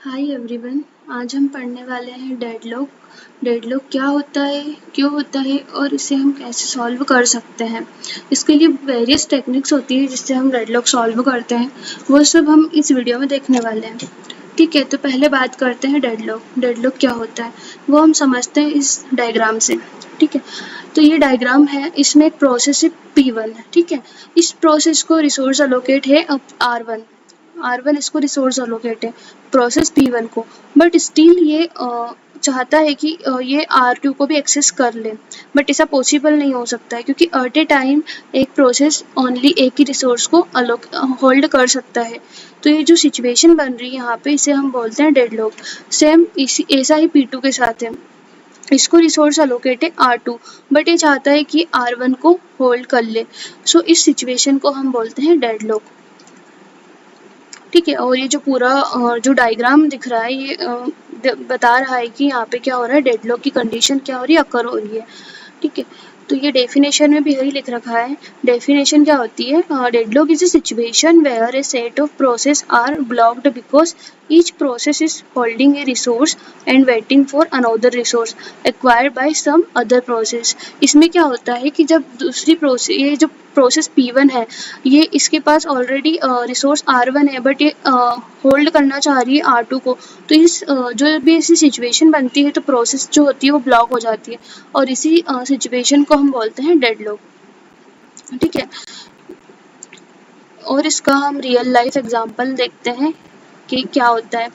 Hi everyone. आज हम पढ़ने वाले हैं डेडलॉक। डेडलॉक क्या होता है, क्यों होता है और इसे हम कैसे सॉल्व कर सकते हैं। इसके लिए वेरियस टेक्निक्स होती है जिससे हम डेडलॉक सॉल्व करते हैं, वो सब हम इस वीडियो में देखने वाले हैं। ठीक है, तो पहले बात करते हैं डेडलॉक। डेडलॉक क्या होता है वो हम समझते हैं इस डायग्राम से। ठीक है, तो ये डायग्राम है, इसमें एक प्रोसेस है P1। ठीक है, इस प्रोसेस को रिसोर्स अलोकेट है अब R1 इसको रिसोर्स अलोकेट है प्रोसेस P1 को, बट स्टिल ये चाहता है कि ये R2 को भी एक्सेस कर ले, बट ऐसा पॉसिबल नहीं हो सकता है क्योंकि एट ए टाइम एक प्रोसेस ओनली एक ही रिसोर्स को होल्ड कर सकता है। तो ये जो सिचुएशन बन रही है यहाँ पे, इसे हम बोलते हैं डेडलॉक। सेम इसी ऐसा ही P2 के साथ है, इसको रिसोर्स अलोकेट है R2, बट ये चाहता है कि R1 को होल्ड कर ले। सो इस सिचुएशन को हम बोलते हैं डेडलॉक। ठीक है, और ये जो पूरा जो डायग्राम दिख रहा है ये बता रहा है कि यहाँ पे क्या हो रहा है, डेडलॉक की कंडीशन क्या हो रही है, अकर हो रही है। ठीक है, तो ये डेफिनेशन में भी यही लिख रखा है। डेफिनेशन क्या होती है, deadlock is a situation where a set of process are blocked because each process is holding a resource and waiting for another resource acquired by some other process. इसमें क्या होता है कि जब दूसरी प्रोसेस, ये जो प्रोसेस P1 है, ये इसके पास ऑलरेडी रिसोर्स R1 है, बट ये होल्ड करना चाह रही है R2 को। तो इस जो भी ऐसी सिचुएशन बनती है तो प्रोसेस जो होती है वो ब्लॉक हो जाती है, और इसी सिचुएशन को हम बोलते हैं डेडलॉक। ठीक है, और इसका हम रियल लाइफ एग्जांपल देखते हैं कि क्या होता है।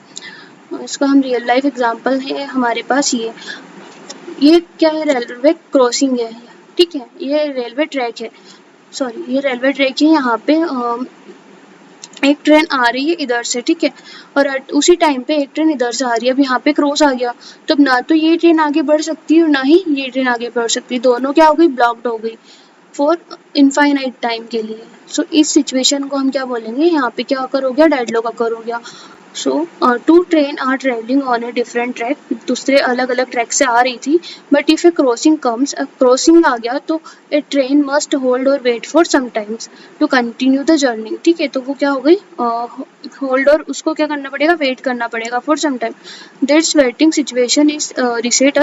इसका हम रियल लाइफ एग्जांपल है हमारे पास ये क्या है, रेलवे क्रॉसिंग है। ठीक है, ये रेलवे ट्रैक है, सॉरी ये रेलवे ट्रैक है। यहाँ पे एक ट्रेन आ रही है इधर से, ठीक है, और उसी टाइम पे एक ट्रेन इधर से आ रही है। अब यहाँ पे क्रॉस आ गया, तो अब ना तो ये ट्रेन आगे बढ़ सकती है और ना ही ये ट्रेन आगे बढ़ सकती है, दोनों क्या हो गई, ब्लॉक्ड हो गई फॉर इनफाइनाइट टाइम के लिए। सो इस सिचुएशन को हम क्या बोलेंगे, यहाँ पे क्या अकर हो गया, डेडलॉक अकर हो गया। So two train are travelling on a different track, दूसरे अलग अलग ट्रैक से आ रही थी, but if a crossing comes, crossing आ गया तो ए ट्रेन मस्ट होल्ड और wait for some times to continue the journey. ठीक है, तो वो क्या हो गई, होल्ड और उसको क्या करना पड़ेगा, वेट करना पड़ेगा for some time. That's waiting situation is referred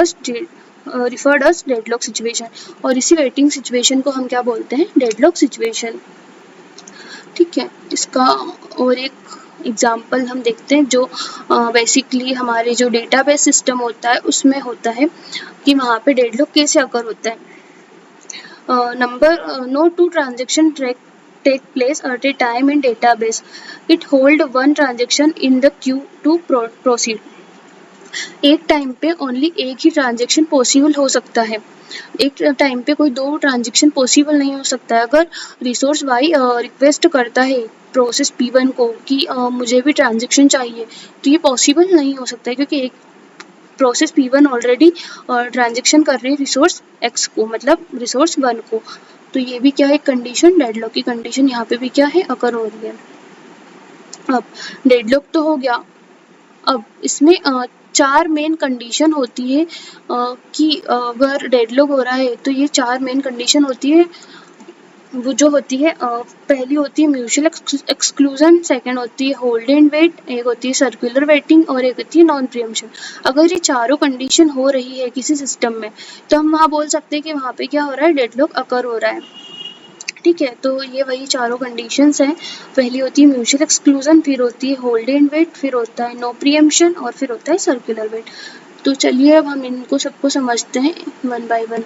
as deadlock situation, और इसी वेटिंग सिचुएशन को हम क्या बोलते हैं, डेडलॉक सिचुएशन। ठीक है, इसका और एक एग्जाम्पल हम देखते हैं जो बेसिकली हमारे जो डेटाबेस सिस्टम होता है उसमें होता है कि वहाँ पे डेडलॉक कैसे अकर होता है। Number no two transaction take place at a time in database. It hold one transaction in the queue to proceed. एक टाइम पे ओनली एक ही ट्रांजेक्शन पॉसिबल हो सकता है, एक टाइम पे कोई दो ट्रांजेक्शन पॉसिबल नहीं हो सकता है। अगर रिसोर्स वाई रिक्वेस्ट करता है प्रोसेस P1 को कि मुझे भी ट्रांजेक्शन चाहिए, तो ये पॉसिबल नहीं हो सकता है क्योंकि एक प्रोसेस P1 ऑलरेडी ट्रांजेक्शन कर रही है रिसोर्स X को, मतलब रिसोर्स 1 को। तो ये भी क्या है, कंडीशन, डेडलॉक की कंडीशन यहाँ पे भी क्या है, अकर हो रही है। अब डेडलॉक तो हो गया, अब इसमें चार मेन कंडीशन होती है कि अगर डेडलॉक हो रहा है तो ये चार मेन कंडीशन होती है। वो जो होती है, पहली होती है म्यूचुअल एक्सक्लूजन, सेकंड होती है होल्ड एंड वेट, एक होती है सर्कुलर वेटिंग और एक होती है नॉन प्रीएम्पशन। अगर ये चारों कंडीशन हो रही है किसी सिस्टम में तो हम वहाँ बोल सकते हैं कि वहाँ पे क्या हो रहा है, डेडलॉक अकर हो रहा है। ठीक है, तो ये वही चारों कंडीशंस हैं। पहली होती है म्यूचुअल एक्सक्लूजन, फिर होती है होल्ड एंड वेट, फिर होता है नो प्रीएम्पशन और फिर होता है सर्कुलर वेट। तो चलिए अब हम इनको सबको समझते हैं वन बाय वन।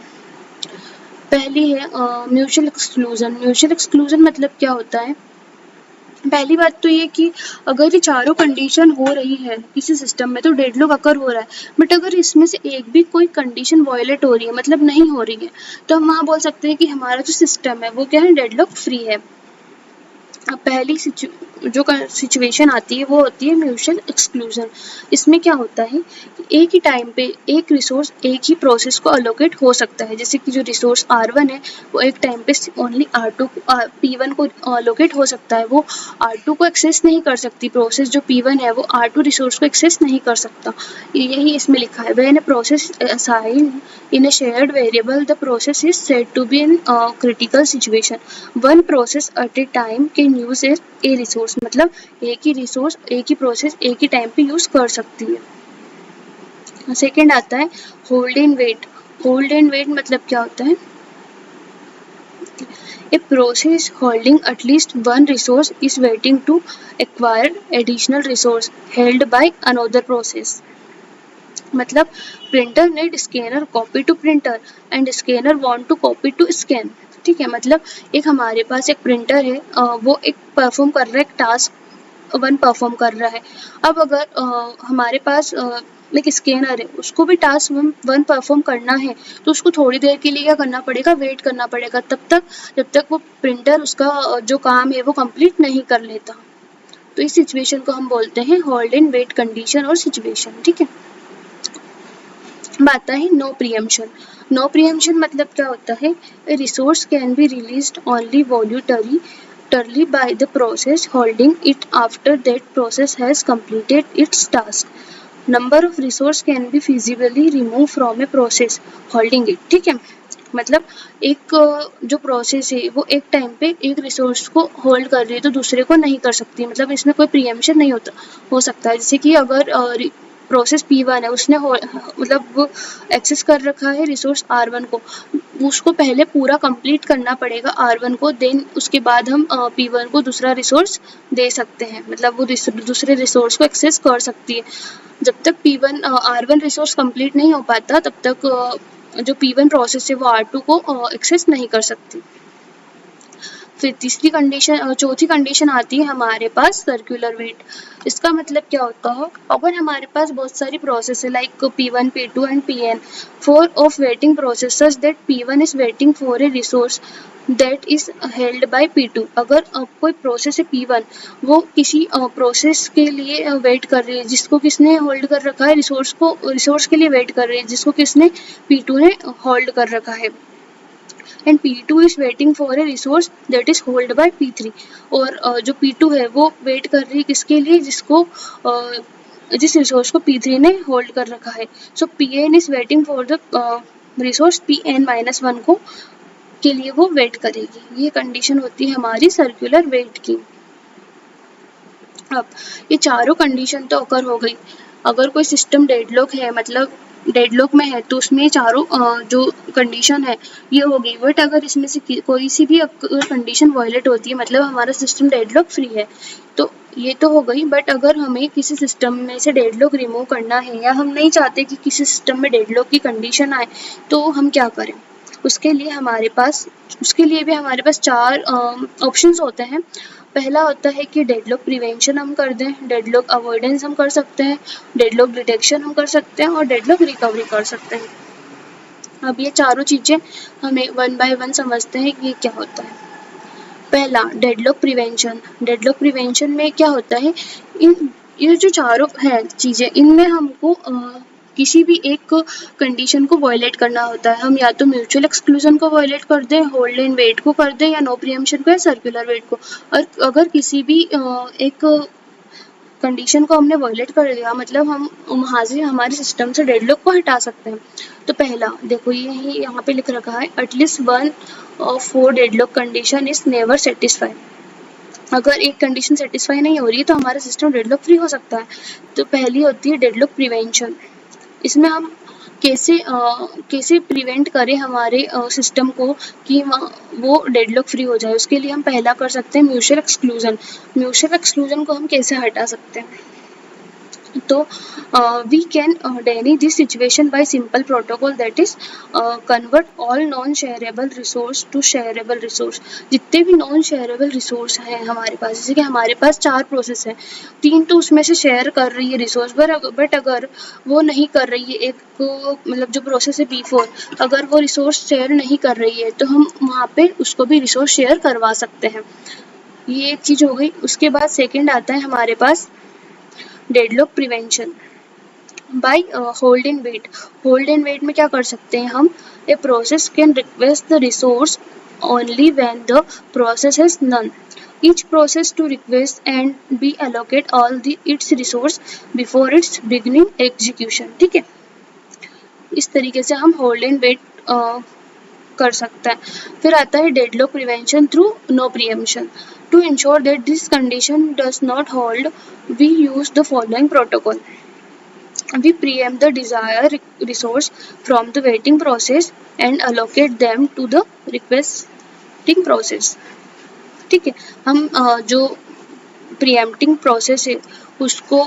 पहली है म्यूचुअल एक्सक्लूजन। म्यूचुअल एक्सक्लूजन मतलब क्या होता है, पहली बात तो ये कि अगर ये चारों कंडीशन हो रही है किसी सिस्टम में तो डेडलॉक अकर हो रहा है, बट अगर इसमें से एक भी कोई कंडीशन वायलेट हो रही है, मतलब नहीं हो रही है, तो हम वहाँ बोल सकते हैं कि हमारा जो सिस्टम है वो क्या है, डेडलॉक फ्री है। अब पहली जो सिचुएशन आती है वो होती है म्यूचुअल एक्सक्लूजन। इसमें क्या होता है कि एक ही टाइम पे एक रिसोर्स एक ही प्रोसेस को अलोकेट हो सकता है। जैसे कि जो रिसोर्स R1 है वो एक टाइम पे ओनली P1 को अलोकेट हो सकता है, वो R2 को एक्सेस नहीं कर सकती। प्रोसेस जो P1 है वो R2 रिसोर्स को एक्सेस नहीं कर सकता, यही इसमें लिखा है। When a process assigned in a shared variable the process is said to be in a critical situation. One process at a time can can use A resource, मतलब एक ही रिसोर्स, एक ही प्रोसेस एक ही टाइम पे use कर सकती है। Second आता है hold and wait. Hold and wait मतलब क्या होता है? A process holding at least one resource is waiting to acquire additional resource held by another process। मतलब printer need scanner copy to printer and scanner want to copy to scan. ठीक है, मतलब एक हमारे पास एक प्रिंटर है, वो एक परफॉर्म कर रहा है, एक टास्क वन परफॉर्म कर रहा है। अब अगर हमारे पास एक स्कैनर है, उसको भी टास्क वन परफॉर्म करना है, तो उसको थोड़ी देर के लिए क्या करना पड़ेगा? वेट करना पड़ेगा, तब तक जब तक वो प्रिंटर उसका जो काम है वो कंप्लीट नहीं कर लेता। तो इस सिचुएशन को हम बोलते हैं होल्ड एंड वेट कंडीशन और सिचुएशन। ठीक है, आता है नो प्रीएम्पशन। नो प्रीएम्पशन मतलब क्या होता है? Resource can be released only voluntarily by the process holding it after that process has completed its task. Number of resource can be feasibly removed from a process holding it। ठीक है, मतलब एक जो process है वो एक time पे एक रिसोर्स को होल्ड कर रही है तो दूसरे को नहीं कर सकती, मतलब इसमें कोई प्रीएम्पशन नहीं हो सकता है। जैसे कि अगर प्रोसेस P1 है, उसने मतलब वो एक्सेस कर रखा है रिसोर्स R1 को, उसको पहले पूरा कंप्लीट करना पड़ेगा R1 को, देन उसके बाद हम P1 को दूसरा रिसोर्स दे सकते हैं, मतलब वो दूसरे रिसोर्स को एक्सेस कर सकती है। जब तक P1 R1 रिसोर्स कंप्लीट नहीं हो पाता तब तक जो P1 प्रोसेस है वो R2 को एक्सेस नहीं कर सकती। फिर चौथी कंडीशन आती है हमारे पास सर्कुलर वेट। इसका मतलब क्या होता है? अगर हमारे पास बहुत सारी प्रोसेस है like P1, P2 and Pn, four of waiting processors that P1 is waiting for a resource that is held by P2। अगर कोई प्रोसेस है P1, वो किसी प्रोसेस के लिए वेट कर रही है जिसको किसने होल्ड कर रखा है, रिसोर्स के लिए वेट कर रही है जिसको किसने P2 ने होल्ड कर रखा है, and P2 is waiting for a resource that is held by P3। और जो P2 है वो वेट कर रही है किसके लिए? जिस रिसोर्स को P3 ने होल्ड कर रखा है। सो Pn is waiting for the resource Pn-1 को के लिए वो वेट करेगी। ये कंडीशन होती है हमारी सर्कुलर वेट की। अब ये चारों कंडीशन तो अकर हो गई। अगर कोई सिस्टम डेडलॉक है, मतलब डेडलॉक में है, तो उसमें चारों जो कंडीशन है ये होगी। बट अगर इसमें से कोई सी भी कंडीशन वायलेट होती है, मतलब हमारा सिस्टम डेडलॉक फ्री है, तो ये तो हो गई। बट अगर हमें किसी सिस्टम में से डेडलॉक रिमूव करना है या हम नहीं चाहते कि किसी सिस्टम में डेडलॉक की कंडीशन आए, तो हम क्या करें? उसके लिए भी हमारे पास चार ऑप्शंस होते हैं। पहला होता है कि डेडलॉक प्रिवेंशन हम कर दें, डेडलॉक अवॉइडेंस हम कर सकते हैं, डेडलॉक डिटेक्शन हम कर सकते हैं और डेडलॉक रिकवरी कर सकते हैं। अब ये चारों चीज़ें हमें वन बाय वन समझते हैं कि ये क्या होता है। पहला डेडलॉक प्रिवेंशन। डेडलॉक प्रिवेंशन में क्या होता है? ये जो चारों हैं चीज़ें, इनमें हमको किसी भी एक कंडीशन को वायलेट करना होता है। हम या तो म्यूचुअल एक्सक्लूजन को वायलेट कर दें, होल्ड एंड वेट को कर दें, या नो प्रीएम्पशन को या सर्कुलर वेट को। और अगर किसी भी एक कंडीशन को हमने वायलेट कर दिया, मतलब हम वहाँ से हमारे सिस्टम से डेडलॉक को हटा सकते हैं। तो पहला देखो, ये ही यहाँ पे लिख रखा है, at least one of four deadlock condition is never satisfied. अगर एक कंडीशन सेटिस्फाई नहीं हो रही है तो हमारा सिस्टम डेडलॉक फ्री हो सकता है। तो पहली होती है डेडलॉक प्रिवेंशन। इसमें हम कैसे प्रिवेंट करें हमारे सिस्टम को कि वो डेडलॉक फ्री हो जाए। उसके लिए हम पहला कर सकते हैं म्यूचुअल एक्सक्लूजन। म्यूचुअल एक्सक्लूजन को हम कैसे हटा सकते हैं? तो we can deny this situation by simple protocol, that is convert all non shareable resource to shareable resource. जितने भी नॉन शेयरेबल रिसोर्स हैं हमारे पास, जैसे कि हमारे पास 4 प्रोसेस हैं, 3 तो उसमें से शेयर कर रही है रिसोर्स, बट अगर वो नहीं कर रही है, एक को मतलब जो प्रोसेस है P4, अगर वो रिसोर्स शेयर नहीं कर रही है तो हम वहाँ पे उसको भी रिसोर्स शेयर करवा सकते हैं। ये एक चीज़ हो गई। उसके बाद सेकेंड आता है हमारे पास deadlock prevention by hold and wait. Hold and wait में क्या कर सकते हैं हम? A process can request the resource only when the process has none. Each process to request and be allocate all its resource before its beginning execution। ठीक है, इस तरीके से हम होल्ड एंड वेट कर सकता है। फिर आता है deadlock prevention through no preemption. To ensure that this condition does not hold, we use the following protocol. We preempt the desired resource from the waiting process and allocate them to the requesting process। ठीक है, हम जो प्रीएम्प्टिंग process है उसको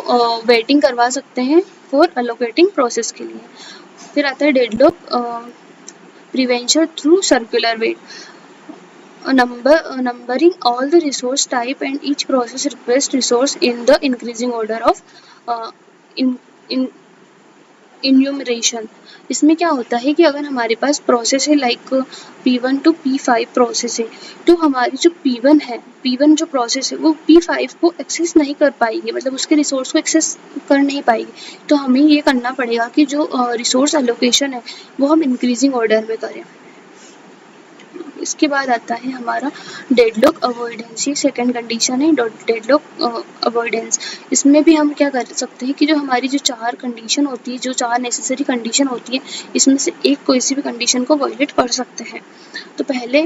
waiting करवा सकते हैं for allocating process के लिए। फिर आता है deadlock prevention through circular wait. Numbering all the resource type and each process request resource in the increasing order of enumeration. इसमें क्या होता है कि अगर हमारे पास प्रोसेस है like P1 to P5 process है, तो हमारी जो P1 है, P1 जो प्रोसेस है वो P5 को एक्सेस नहीं कर पाएगी, मतलब उसके रिसोर्स को एक्सेस कर नहीं पाएगी। तो हमें ये करना पड़ेगा कि जो रिसोर्स एलोकेशन है वो हम इंक्रीजिंग ऑर्डर में करें। इसके बाद आता है हमारा डेडलॉक अवॉइडेंस। ये सेकंड कंडीशन है डेडलॉक अवॉइडेंस। इसमें भी हम क्या कर सकते हैं कि जो हमारी जो 4 कंडीशन होती है, जो 4 नेसेसरी कंडीशन होती है, इसमें से एक कोई सी भी कंडीशन को वायलेट कर सकते हैं। तो पहले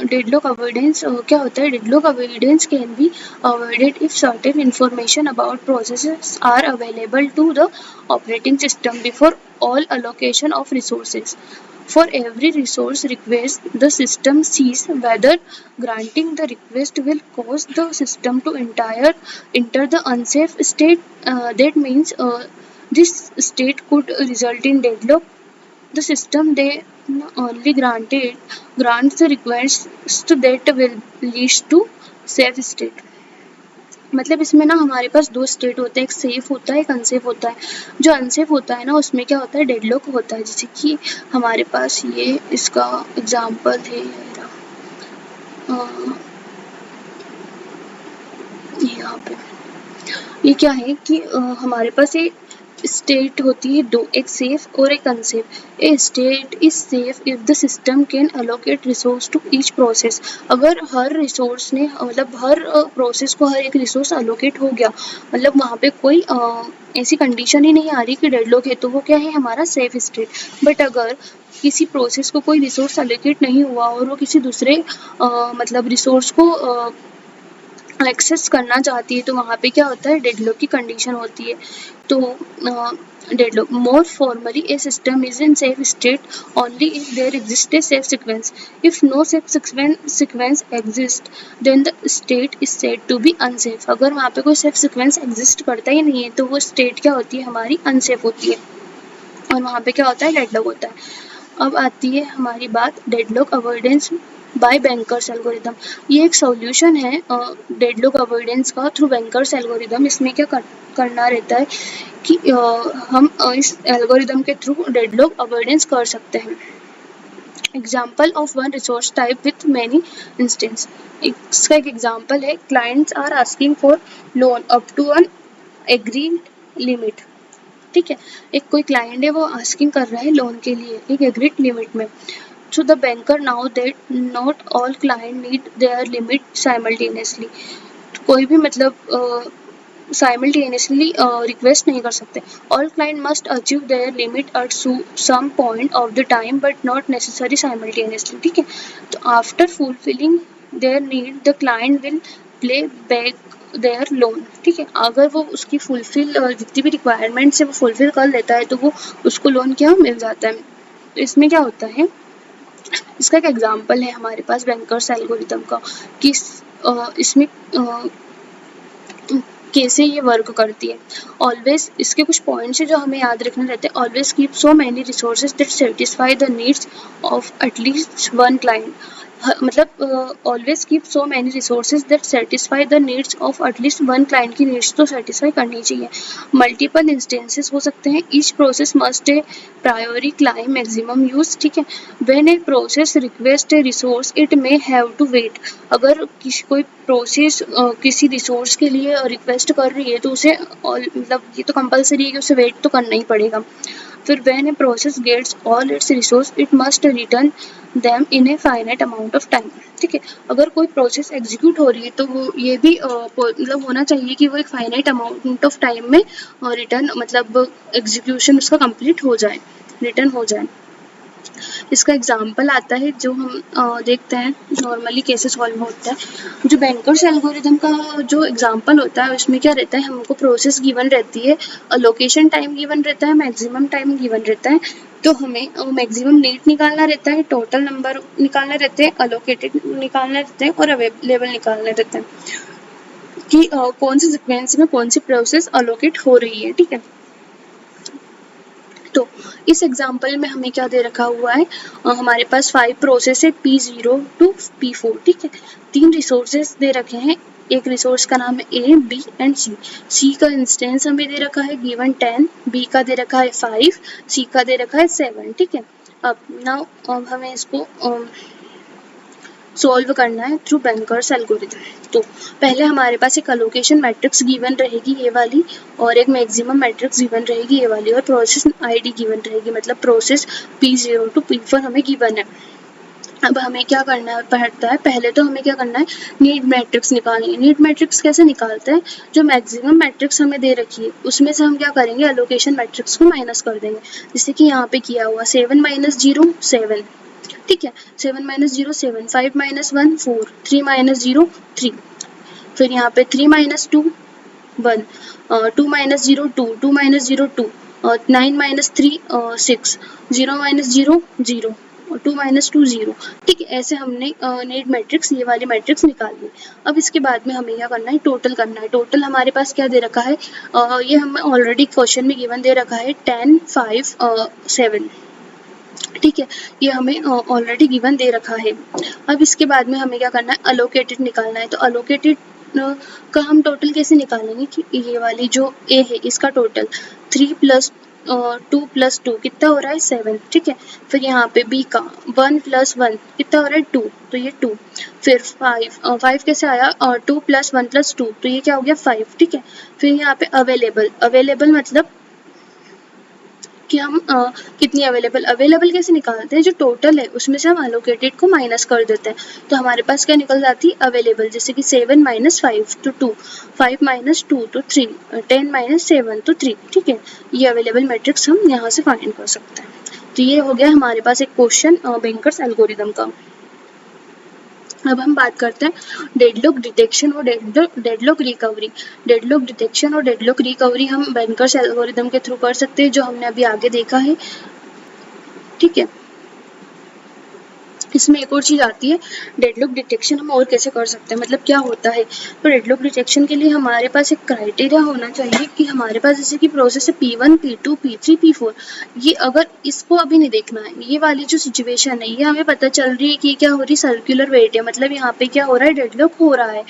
डेडलॉक अवॉइडेंस क्या होता है? Deadlock avoidance can be avoided if certain information about processes are available to the operating system before all allocation of resources. For every resource request, the system sees whether granting the request will cause the system to enter the unsafe state. That means this state could result in deadlock. The system then only grants the request that will lead to safe state. मतलब इसमें ना हमारे पास 2 state होते हैं, एक safe होता है, एक अनसेफ होता है। जो अनसेफ होता है ना उसमें क्या होता है? डेडलॉक होता है। जैसे कि हमारे पास ये इसका एग्जांपल है यहाँ पे। ये क्या है कि हमारे पास ये स्टेट होती है 2, एक सेफ और एक unsafe. A state is safe if the system can allocate resource to each process. अगर हर रिसोर्स ने मतलब हर प्रोसेस को हर एक रिसोर्स अलोकेट हो गया, मतलब वहाँ पे कोई ऐसी कंडीशन ही नहीं आ रही कि डेडलॉक है, तो वो क्या है? हमारा सेफ स्टेट। बट अगर किसी प्रोसेस को कोई रिसोर्स अलोकेट नहीं हुआ और वो किसी दूसरे मतलब रिसोर्स को एक्सेस करना चाहती है, तो वहाँ पे क्या होता है? डेडलॉक की कंडीशन होती है। तो deadlock more formally a system is in safe state only if there exist a safe sequence. If no safe sequence exist then the state is said to be unsafe. अगर वहाँ पे कोई safe sequence exist करता ही नहीं है तो वो state क्या होती है? हमारी अनसेफ होती है, और वहाँ पे क्या होता है? डेडलॉक होता है। अब आती है हमारी बात deadlock avoidance by banker's algorithm. ये एक सॉल्यूशन है डेडलॉक अवॉइडेंस का थ्रू बैंकर्स एल्गोरिदम। इसमें क्या करना रहता है कि हम इस एल्गोरिदम के थ्रू डेडलॉक अवॉइडेंस कर सकते हैं। Example of one resource type with many instance. इसका एक एग्जाम्पल है, clients are asking for loan up to an agreed limit. ठीक है, एक कोई क्लाइंट है वो आस्किंग कर रहा है लोन के लिए एक एग्रीड लिमिट में। To the banker now that not all client need their limit simultaneously। कोई भी मतलब simultaneously request नहीं कर सकते। All client must achieve their limit at some point of the time but not necessary simultaneously। ठीक है, तो after fulfilling their need the client will play back their loan। ठीक है, अगर वो उसकी फुलफिल जितनी भी रिक्वायरमेंट्स है वो फुलफिल कर लेता है तो वो उसको लोन क्या मिल जाता है। तो इसमें क्या होता है? इसका एक एग्जाम्पल है हमारे पास बैंकर्स एल्गोरिदम का कि इसमें कैसे ये वर्क करती है। ऑलवेज इसके कुछ पॉइंट्स हैं जो हमें याद रखने रहते हैं। Always keep so many resources that satisfy the needs of at least one client. मतलब always keep so many resources that satisfy the needs of at least one client की नीड्स तो सेटिस्फाई करनी चाहिए। मल्टीपल इंस्टेंसेस हो सकते हैं। Each process must a priori claim maximum use. ठीक है, when a process request a resource it may have to wait. अगर कोई प्रोसेस किसी रिसोर्स के लिए रिक्वेस्ट कर रही है तो उसे मतलब ये तो कंपलसरी है कि उसे वेट तो करना ही पड़ेगा। फिर when a process gets all its resource it must return them in a finite amount of time। ठीक है, अगर कोई प्रोसेस एग्जीक्यूट हो रही है तो वो ये भी मतलब होना चाहिए कि वो एक फाइनाइट अमाउंट ऑफ टाइम में रिटर्न मतलब एग्जीक्यूशन उसका कंप्लीट हो जाए, रिटर्न हो जाए। इसका एग्जाम्पल आता है जो हम देखते हैं नॉर्मली कैसे सॉल्व होता है। जो बैंकर्स एल्गोरिदम का जो एग्जाम्पल होता है उसमें क्या रहता है, हमको प्रोसेस गिवन रहती है, लोकेशन टाइम गिवन रहता है, मैक्सिमम टाइम गिवन रहता है। तो हमें मैक्सिमम नीड निकालना रहता है, टोटल नंबर निकालने रहते हैं, अलोकेटेड निकालने रहते हैं और अवेलेबल निकालने रहते हैं कि कौन से सीक्वेंस में कौन सी प्रोसेस अलोकेट हो रही है। ठीक है, तो इस एग्जाम्पल में हमें क्या दे रखा हुआ है, हमारे पास 5 प्रोसेस है P0 to P4। ठीक है, 3 रिसोर्सेज दे रखे हैं, एक रिसोर्स का नाम है A, B and C। C का इंस्टेंस हमें दे रखा है गिवन 10, B का दे रखा है 5, C का दे रखा है 7। ठीक है, अब हमें इसको सॉल्व करना है थ्रू बैंकर्स एल्गोरिथम। तो पहले हमारे पास एक अलोकेशन मैट्रिक्स गिवन रहेगी ये वाली, और एक मैक्सिमम मैट्रिक्स गिवन रहेगी ये वाली, और प्रोसेस आईडी गिवन रहेगी, मतलब प्रोसेस P0 to P4 हमें गिवन है। अब हमें क्या करना पड़ता है, पहले तो हमें क्या करना है, नीड मैट्रिक्स निकालनी है। नीड मैट्रिक्स कैसे निकालते हैं, जो मैक्सिमम मैट्रिक्स हमें दे रखी है उसमें से हम क्या करेंगे, अलोकेशन मैट्रिक्स को माइनस कर देंगे, जैसे कि यहाँ पे किया हुआ 7 - 0 7। ठीक है, 7 - 0 7, 5 - 1 4, 3 - 0 3, फिर यहाँ पे 3 - 2 1, 2 - 0 2, 2 - 0 2, 9 - 3 6, 0 - 0 0 और 2 - 2 0। ठीक है, ऐसे हमने नीड मैट्रिक्स ये वाली मैट्रिक्स निकाल ली। अब इसके बाद में हमें क्या करना है, टोटल करना है। टोटल हमारे पास क्या दे रखा है, ये हमें ऑलरेडी क्वेश्चन में गिवन दे रखा है 10 5 7। ठीक है, ये हमें ऑलरेडी गिवन दे रखा है। अब इसके बाद में हमें क्या करना है, अलोकेटेड निकालना है। तो अलोकेटेड का हम टोटल कैसे निकालेंगे कि ये वाली जो ए है इसका टोटल 3 + 2 + 2 कितना हो रहा है 7। ठीक है, फिर यहाँ पे बी का 1 + 1 कितना हो रहा है 2, तो ये 2। फिर 5 कैसे आया, 2 + 1 + 2, तो ये क्या हो गया 5। ठीक है, फिर यहाँ पे अवेलेबल मतलब कि हम कितनी अवेलेबल कैसे निकालते हैं, जो टोटल है उसमें से हम अलोकेटेड को माइनस कर देते हैं। तो हमारे पास क्या निकल जाती है अवेलेबल, जैसे कि 7 - 5 तो 2, 5 - 2 तो 3, 10 - 7 तो 3। ठीक है, ये अवेलेबल मैट्रिक्स हम यहाँ से फाइंड कर सकते हैं। तो ये हो गया हमारे पास एक क्वेश्चन बैंकर्स एल्गोरिदम का। अब हम बात करते हैं डेडलॉक डिटेक्शन और डेडलॉक रिकवरी। डेडलॉक डिटेक्शन और डेडलॉक रिकवरी हम बैंकर्स एल्गोरिदम के थ्रू कर सकते हैं, जो हमने अभी आगे देखा है। ठीक है, इसमें एक और चीज़ आती है, डेडलॉक डिटेक्शन हम और कैसे कर सकते हैं, मतलब क्या होता है। तो डेडलॉक डिटेक्शन के लिए हमारे पास एक क्राइटेरिया होना चाहिए कि हमारे पास जैसे कि प्रोसेस है P1 P2 P3 P4, ये अगर इसको अभी नहीं देखना है, ये वाली जो सिचुएशन है ये हमें पता चल रही है कि क्या हो रही, सर्कुलर वेट है, मतलब यहाँ पे क्या हो रहा है, डेडलॉक हो रहा है।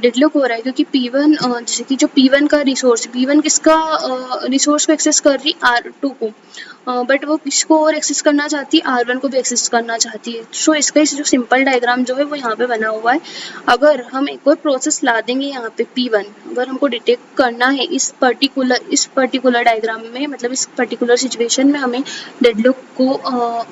डेडलॉक हो रहा है क्योंकि P1 जैसे कि जो P1 का रिसोर्स, P1 किसका रिसोर्स को एक्सेस कर रही, R2 को, बट वो किसको और एक्सेस करना चाहती है, R1 को भी एक्सेस करना चाहती है। सो इसका जो सिंपल डायग्राम जो है वो यहाँ पे बना हुआ है। अगर हम एक और प्रोसेस ला देंगे यहाँ पे P1, अगर हमको डिटेक्ट करना है इस पर्टिकुलर डायग्राम में, मतलब इस पर्टिकुलर सिचुएशन में हमें डेडलॉक को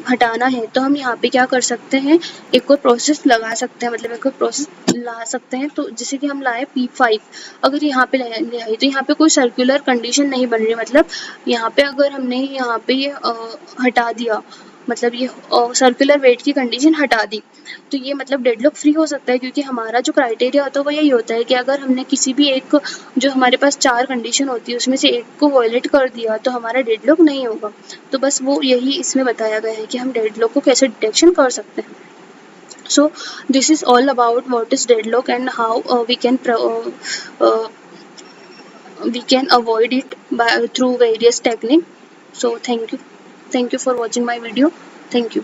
हटाना है, तो हम यहाँ पे क्या कर सकते हैं, एक और प्रोसेस लगा सकते हैं, मतलब एक और प्रोसेस ला सकते हैं। तो जैसे कि हम लाए P5, अगर यहाँ पे ले आई तो यहाँ पे कोई सर्कुलर कंडीशन नहीं बन रही, मतलब यहाँ पे अगर हमने यहाँ पे ये हटा दिया, मतलब ये सर्कुलर वेट की कंडीशन हटा दी, तो ये मतलब डेडलॉक फ्री हो सकता है। क्योंकि हमारा जो क्राइटेरिया होता है वो यही होता है कि अगर हमने किसी भी एक, जो हमारे पास 4 कंडीशन होती है उसमें से एक को वॉयलेट कर दिया तो हमारा डेडलॉक नहीं होगा। तो बस वो यही इसमें बताया गया है कि हम डेडलॉक को कैसे डिटेक्शन कर सकते हैं। So this is all about what is deadlock and how we can avoid it through various techniques. So thank you for watching my video. Thank you.